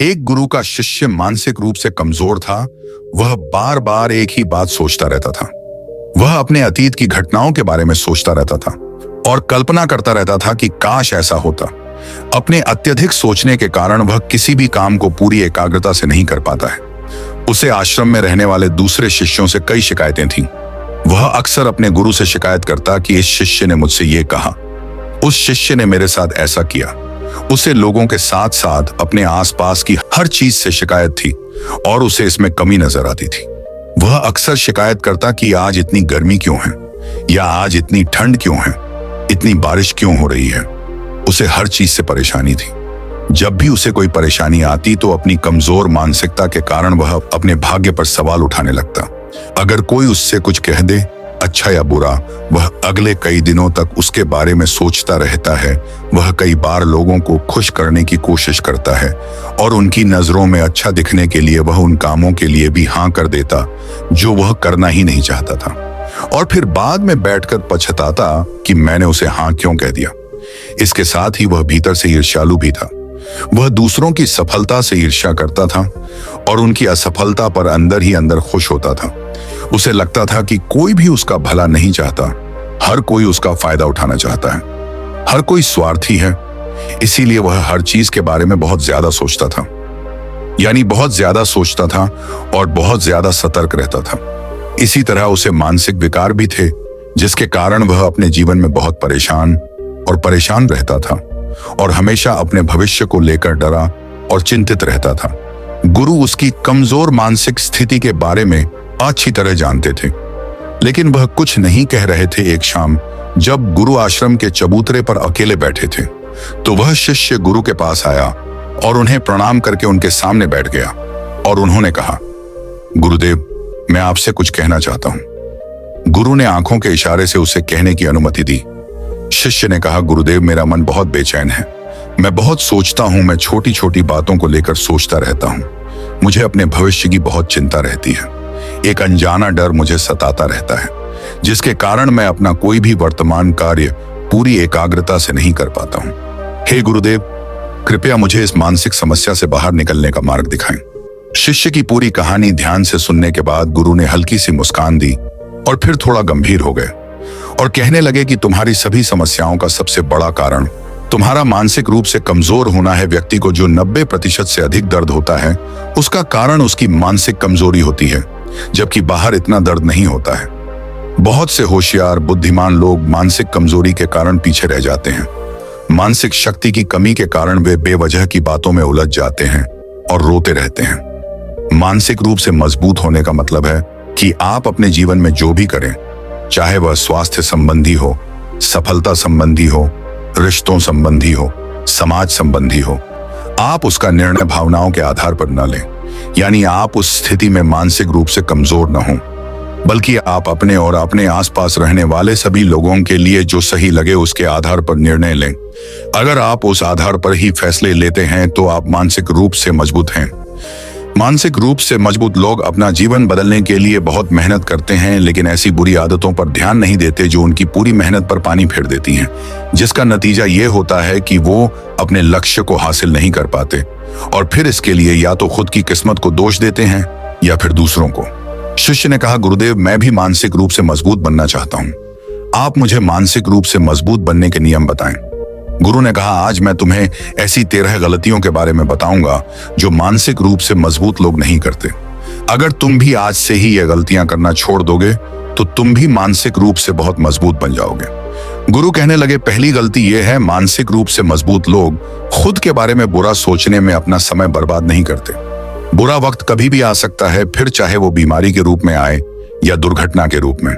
एक गुरु का शिष्य मानसिक रूप से कमजोर था। वह बार बार एक ही बात सोचता रहता था। वह अपने अतीत की घटनाओं के बारे में सोचता रहता था और कल्पना करता रहता था कि काश ऐसा होता। अपने अत्यधिक सोचने के कारण वह किसी भी काम को पूरी एकाग्रता से नहीं कर पाता है। उसे आश्रम में रहने वाले दूसरे शिष्यों से कई शिकायतें थीं। वह अक्सर अपने गुरु से शिकायत करता कि इस शिष्य ने मुझसे ये कहा, उस शिष्य ने मेरे साथ ऐसा किया। उसे लोगों के साथ साथ अपने आसपास की हर चीज से शिकायत थी और उसे इसमें कमी नजर आती थी। वह अक्सर शिकायत करता कि आज इतनी गर्मी क्यों है, या आज इतनी ठंड क्यों है, इतनी बारिश क्यों हो रही है। उसे हर चीज से परेशानी थी। जब भी उसे कोई परेशानी आती तो अपनी कमजोर मानसिकता के कारण वह अपने भाग्य पर सवाल उठाने लगता। अगर कोई उससे कुछ कह दे, अच्छा या बुरा, वह अगले कई दिनों तक उसके बारे में सोचता रहता है। वह कई बार लोगों को खुश करने की कोशिश करता है और उनकी नजरों में अच्छा दिखने के लिए वह उन कामों के लिए भी हाँ कर देता जो वह करना ही नहीं चाहता था, और फिर बाद में बैठकर पछताता कि मैंने उसे हाँ क्यों कह दिया। इसके साथ ही वह भीतर से ईर्ष्यालु भी था। वह दूसरों की सफलता से ईर्ष्या करता था और उनकी असफलता पर अंदर ही अंदर खुश होता था। उसे लगता था कि कोई भी उसका भला नहीं चाहता, हर कोई उसका फायदा उठाना चाहता है, हर कोई स्वार्थी है। इसीलिए वह हर चीज के बारे में बहुत ज्यादा सोचता था, यानी बहुत ज्यादा सोचता था और बहुत ज्यादा सतर्क रहता था। इसी तरह उसे मानसिक विकार भी थे, जिसके कारण वह अपने जीवन में बहुत परेशान रहता था और हमेशा अपने भविष्य को लेकर डरा और चिंतित रहता था। गुरु उसकी कमजोर मानसिक स्थिति के बारे में अच्छी तरह जानते थे, लेकिन वह कुछ नहीं कह रहे थे। एक शाम जब गुरु आश्रम के चबूतरे पर अकेले बैठे थे तो वह शिष्य गुरु के पास आया और उन्हें प्रणाम करके उनके सामने बैठ गया और उन्होंने कहा, गुरुदेव, मैं आपसे कुछ कहना चाहता हूं। गुरु ने आंखों के इशारे से उसे कहने की अनुमति दी। शिष्य ने कहा, गुरुदेव, मेरा मन बहुत बेचैन है। मैं बहुत सोचता हूं, मैं छोटी छोटी बातों को लेकर सोचता रहता हूं। मुझे अपने भविष्य की बहुत चिंता रहती है। एक अनजाना डर मुझे सताता रहता है, जिसके कारण मैं अपना कोई भी वर्तमान कार्य पूरी एकाग्रता से नहीं कर पाता हूं। हे गुरुदेव, कृपया मुझे इस मानसिक समस्या से बाहर निकलने का मार्ग दिखाएं। शिष्य की पूरी कहानी ध्यान से सुनने के बाद गुरु ने हल्की सी मुस्कान दी और फिर थोड़ा गंभीर हो गए और कहने लगे कि तुम्हारी सभी समस्याओं का सबसे बड़ा कारण तुम्हारा मानसिक रूप से कमजोर होना है। व्यक्ति को जो 90% से अधिक दर्द होता है, उसका कारण उसकी मानसिक कमजोरी होती है, जबकि बाहर इतना दर्द नहीं होता है। बहुत से होशियार, बुद्धिमान लोग मानसिक कमजोरी के कारण पीछे रह जाते हैं। मानसिक शक्ति की कमी के कारण वे बेवजह की बातों में उलझ जाते हैं और रोते रहते हैं। मानसिक रूप से मजबूत होने का मतलब है कि आप अपने जीवन में जो भी करें, चाहे वह स्वास्थ्य संबंधी हो, सफलता संबंधी हो, रिश्तों संबंधी हो, समाज संबंधी हो, आप उसका निर्णय भावनाओं के आधार पर न लें। यानी आप उस स्थिति में मानसिक रूप से कमजोर न हों, बल्कि आप अपने और अपने आसपास रहने वाले सभी लोगों के लिए जो सही लगे उसके आधार पर निर्णय लें। अगर आप उस आधार पर ही फैसले लेते हैं तो आप मानसिक रूप से मजबूत हैं। मानसिक रूप से मजबूत लोग अपना जीवन बदलने के लिए बहुत मेहनत करते हैं, लेकिन ऐसी बुरी आदतों पर ध्यान नहीं देते जो उनकी पूरी मेहनत पर पानी फेर देती हैं, जिसका नतीजा ये होता है कि वो अपने लक्ष्य को हासिल नहीं कर पाते और फिर इसके लिए या तो खुद की किस्मत को दोष देते हैं या फिर दूसरों को। शिष्य ने कहा, गुरुदेव, मैं भी मानसिक रूप से मजबूत बनना चाहता हूँ। आप मुझे मानसिक रूप से मजबूत बनने के नियम बताएं। गुरु ने कहा, आज मैं तुम्हें ऐसी 13 गलतियों के बारे में बताऊंगा जो मानसिक रूप से मजबूत लोग नहीं करते। अगर तुम भी आज से ही ये गलतियां करना छोड़ दोगे तो तुम भी मानसिक रूप से बहुत मजबूत बन जाओगे। गुरु कहने लगे, पहली गलती यह है, मानसिक रूप से मजबूत लोग खुद के बारे में बुरा सोचने में अपना समय बर्बाद नहीं करते। बुरा वक्त कभी भी आ सकता है, फिर चाहे वो बीमारी के रूप में आए या दुर्घटना के रूप में,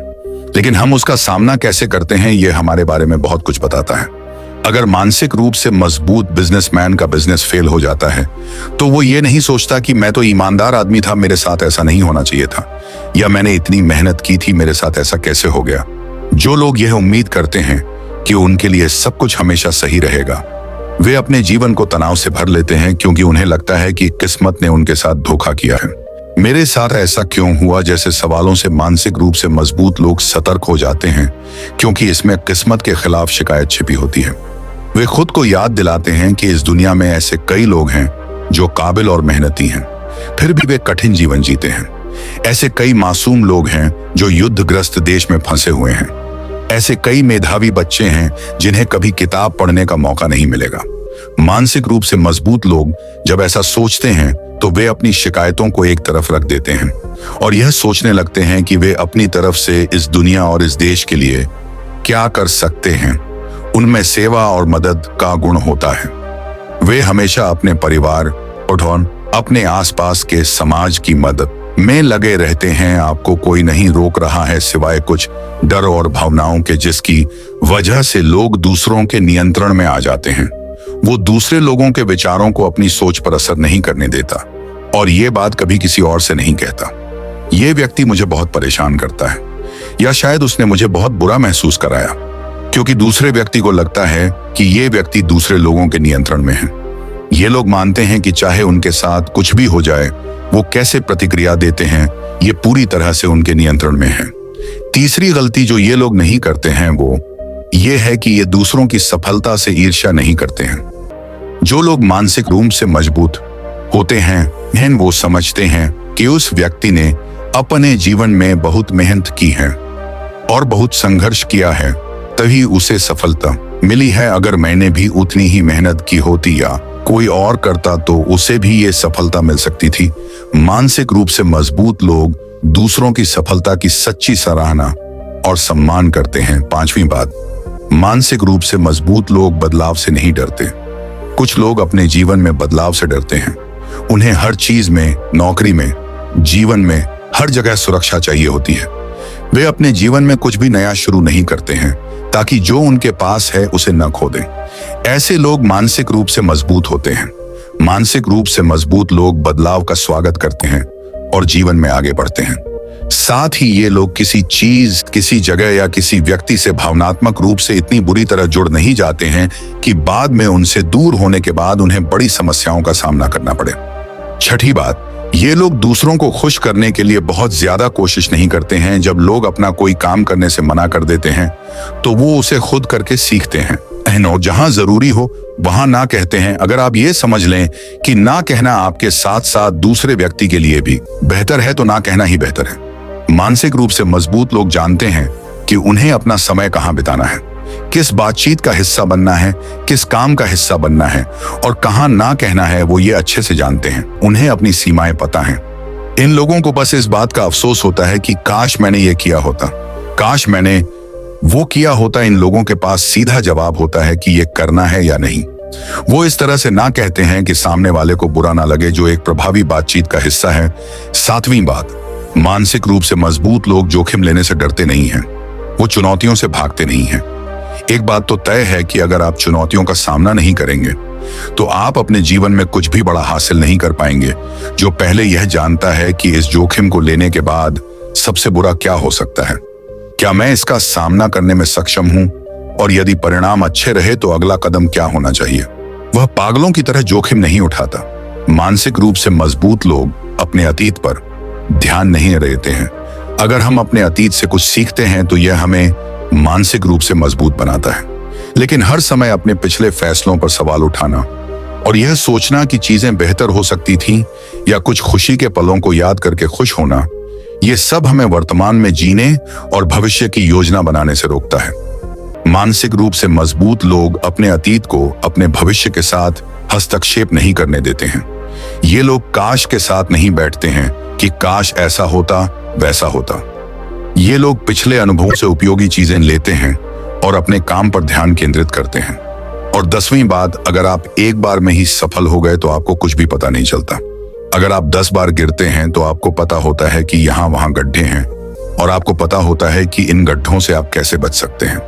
लेकिन हम उसका सामना कैसे करते हैं ये हमारे बारे में बहुत कुछ बताता है। अगर मानसिक रूप से मजबूत बिजनेसमैन का बिजनेस फेल हो जाता है तो वो ये नहीं सोचता कि मैं तो ईमानदार आदमी था, मेरे साथ ऐसा नहीं होना चाहिए था, या मैंने इतनी मेहनत की थी, मेरे साथ ऐसा कैसे हो गया। जो लोग यह उम्मीद करते हैं कि उनके लिए सब कुछ हमेशा सही रहेगा, वे अपने जीवन को तनाव से भर लेते हैं, क्योंकि उन्हें लगता है कि किस्मत ने उनके साथ धोखा किया है। मेरे साथ ऐसा क्यों हुआ जैसे सवालों से मानसिक रूप से मजबूत लोग सतर्क हो जाते हैं, क्योंकि इसमें किस्मत के खिलाफ शिकायत छिपी होती है। वे खुद को याद दिलाते हैं कि इस दुनिया में ऐसे कई लोग हैं जो काबिल और मेहनती हैं, फिर भी वे कठिन जीवन जीते हैं। ऐसे कई मासूम लोग हैं जो युद्धग्रस्त देश में फंसे हुए हैं। ऐसे कई मेधावी बच्चे हैं जिन्हें कभी किताब पढ़ने का मौका नहीं मिलेगा। मानसिक रूप से मजबूत लोग जब ऐसा सोचते हैं तो वे अपनी शिकायतों को एक तरफ रख देते हैं और यह सोचने लगते हैं कि वे अपनी तरफ से इस दुनिया और इस देश के लिए क्या कर सकते हैं। उनमें सेवा और मदद का गुण होता है। वे हमेशा अपने परिवार और अपने आसपास के समाज की मदद में लगे रहते हैं। आपको कोई नहीं रोक रहा है सिवाय कुछ डर और भावनाओं के, जिसकी वजह से लोग दूसरों के नियंत्रण में आ जाते हैं। वो दूसरे लोगों के विचारों को अपनी सोच पर असर नहीं करने देता और ये बात कभी किसी और से नहीं कहता। ये व्यक्ति मुझे बहुत परेशान करता है, या शायद उसने मुझे बहुत बुरा महसूस कराया, क्योंकि दूसरे व्यक्ति को लगता है कि ये व्यक्ति दूसरे लोगों के नियंत्रण में है। ये लोग मानते हैं कि चाहे उनके साथ कुछ भी हो जाए, वो कैसे प्रतिक्रिया देते हैं ये पूरी तरह से उनके नियंत्रण में है। तीसरी गलती जो ये लोग नहीं करते हैं वो ये है कि ये दूसरों की सफलता से ईर्ष्या नहीं करते हैं। जो लोग मानसिक रूप से मजबूत होते हैं वो समझते हैं कि उस व्यक्ति ने अपने जीवन में बहुत मेहनत की है और बहुत संघर्ष किया है, तभी उसे सफलता मिली है। अगर मैंने भी उतनी ही मेहनत की होती या कोई और करता तो उसे भी ये सफलता मिल सकती थी। मानसिक रूप से मजबूत लोग दूसरों की सफलता की सच्ची सराहना और सम्मान करते हैं। पांचवी बात, मानसिक रूप से मजबूत लोग बदलाव से नहीं डरते। कुछ लोग अपने जीवन में बदलाव से डरते हैं। उन्हें हर चीज में, नौकरी में, जीवन में, हर जगह सुरक्षा चाहिए होती है। वे अपने जीवन में कुछ भी नया शुरू नहीं करते हैं ताकि जो उनके पास है उसे न खो दें। ऐसे लोग मानसिक रूप से मजबूत होते हैं। मानसिक रूप से मजबूत लोग बदलाव का स्वागत करते हैं और जीवन में आगे बढ़ते हैं। साथ ही ये लोग किसी चीज, किसी जगह या किसी व्यक्ति से भावनात्मक रूप से इतनी बुरी तरह जुड़ नहीं जाते हैं कि बाद में उनसे दूर होने के बाद उन्हें बड़ी समस्याओं का सामना करना पड़े। छठी बात, ये लोग दूसरों को खुश करने के लिए बहुत ज्यादा कोशिश नहीं करते हैं। जब लोग अपना कोई काम करने से मना कर देते हैं तो वो उसे खुद करके सीखते हैं। जहां जरूरी हो वहां ना कहते हैं। अगर आप ये समझ लें कि ना कहना आपके साथ साथ दूसरे व्यक्ति के लिए भी बेहतर है तो ना कहना ही बेहतर है। मानसिक रूप से मजबूत लोग जानते हैं कि उन्हें अपना समय कहां बिताना है, किस बातचीत का हिस्सा बनना है, किस काम का हिस्सा बनना है और कहां ना कहना है। वो ये अच्छे से जानते हैं। उन्हें अपनी सीमाएं पता हैं। इन लोगों को बस इस बात का अफसोस होता है कि काश मैंने ये किया होता, काश मैंने वो किया होता। इन लोगों के पास सीधा जवाब होता है कि ये करना है या नहीं। वो इस तरह से ना कहते हैं कि सामने वाले को बुरा ना लगे, जो एक प्रभावी बातचीत का हिस्सा है। सातवीं बात, मानसिक रूप से मजबूत लोग जोखिम लेने से डरते नहीं हैं। वो चुनौतियों से भागते नहीं हैं। एक बात तो तय है कि अगर आप चुनौतियों का सामना नहीं करेंगे तो आप अपने जीवन में कुछ भी बड़ा हासिल नहीं कर पाएंगे। जो पहले यह जानता है कि इस जोखिम को लेने के बाद सबसे बुरा क्या हो सकता है, क्या मैं इसका सामना करने में सक्षम हूं और यदि परिणाम अच्छे रहे तो अगला कदम क्या होना चाहिए, वह पागलों की तरह जोखिम नहीं उठाता। मानसिक रूप से मजबूत लोग अपने अतीत पर ध्यान नहीं देते हैं। अगर हम अपने अतीत से कुछ सीखते हैं तो यह हमें मानसिक रूप से मजबूत बनाता है। लेकिन हर समय अपने पिछले फैसलों पर सवाल उठाना और यह सोचना कि चीजें बेहतर हो सकती थीं या कुछ खुशी के पलों को याद करके खुश होना, ये सब हमें वर्तमान में जीने और भविष्य की योजना बनाने से रोकता है। मानसिक रूप से मजबूत लोग अपने अतीत को अपने भविष्य के साथ हस्तक्षेप नहीं करने देते हैं। ये लोग काश के साथ नहीं बैठते हैं कि काश ऐसा होता, वैसा होता। ये लोग पिछले अनुभवों से उपयोगी चीजें लेते हैं और अपने काम पर ध्यान केंद्रित करते हैं। और 10वीं बात, अगर आप एक बार में ही सफल हो गए तो आपको कुछ भी पता नहीं चलता। अगर आप 10 बार गिरते हैं तो आपको पता होता है कि यहाँ वहां गड्ढे हैं और आपको पता होता है कि इन गड्ढों से आप कैसे बच सकते हैं।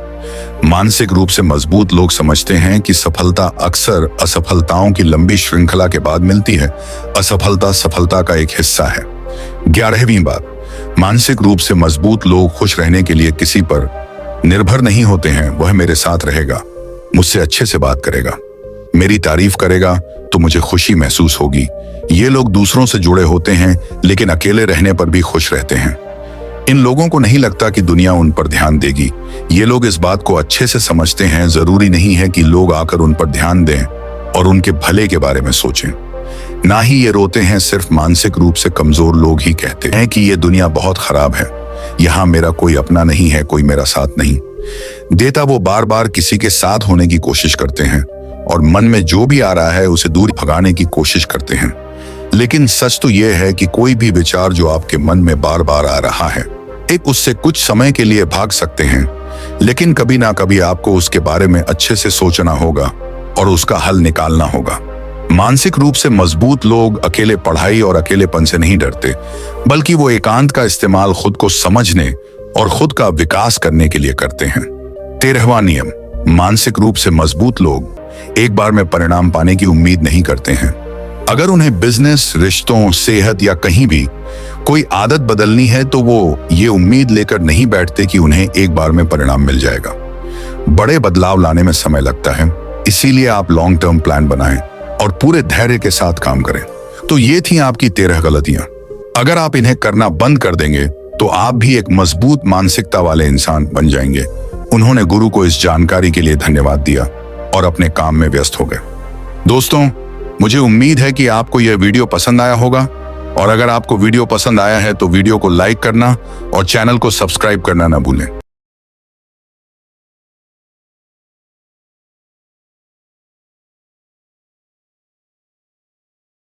मानसिक रूप से मजबूत लोग समझते हैं कि सफलता अक्सर असफलताओं की लंबी श्रृंखला के बाद मिलती है। असफलता सफलता का एक हिस्सा है। 11वीं बात, मानसिक रूप से मजबूत लोग खुश रहने के लिए किसी पर निर्भर नहीं होते हैं। वह मेरे साथ रहेगा, मुझसे अच्छे से बात करेगा, मेरी तारीफ करेगा तो मुझे खुशी महसूस होगी। ये लोग दूसरों से जुड़े होते हैं लेकिन अकेले रहने पर भी खुश रहते हैं। इन लोगों को नहीं लगता कि दुनिया उन पर ध्यान देगी। ये लोग इस बात को अच्छे से समझते हैं, जरूरी नहीं है कि लोग आकर उन पर ध्यान दें और उनके भले के बारे में सोचें। ना ही ये रोते हैं। सिर्फ मानसिक रूप से कमजोर लोग ही कहते हैं कि ये दुनिया बहुत खराब है, यहाँ मेरा कोई अपना नहीं है, कोई मेरा साथ नहीं देता। वो बार बार किसी के साथ होने की कोशिश करते हैं और मन में जो भी आ रहा है उसे दूर भगाने की कोशिश करते हैं। लेकिन सच तो यह है कि कोई भी विचार जो आपके मन में बार बार आ रहा है, एक उससे कुछ समय के लिए भाग सकते हैं, लेकिन कभी ना कभी आपको उसके बारे में अच्छे से सोचना होगा और उसका हल निकालना होगा। मानसिक रूप से मजबूत लोग अकेले पढ़ाई और अकेलेपन से नहीं डरते, बल्कि वो एकांत का इस्तेमाल खुद को समझने और खुद का विकास करने के लिए करते हैं। 13वां नियम, मानसिक रूप से मजबूत लोग एक बार में परिणाम पाने की उम्मीद नहीं करते हैं। अगर उन्हें बिजनेस, रिश्तों, सेहत या कहीं भी कोई आदत बदलनी है तो वो ये उम्मीद लेकर नहीं बैठते कि उन्हें एक बार में परिणाम मिल जाएगा। बड़े बदलाव लाने में समय लगता है, इसीलिए आप लॉन्ग टर्म प्लान बनाएं और पूरे धैर्य के साथ काम करें। तो ये थी आपकी 13 गलतियां। अगर आप इन्हें करना बंद कर देंगे तो आप भी एक मजबूत मानसिकता वाले इंसान बन जाएंगे। उन्होंने गुरु को इस जानकारी के लिए धन्यवाद दिया और अपने काम में व्यस्त हो गए। दोस्तों, मुझे उम्मीद है कि आपको यह वीडियो पसंद आया होगा, और अगर आपको वीडियो पसंद आया है तो वीडियो को लाइक करना और चैनल को सब्सक्राइब करना ना भूलें।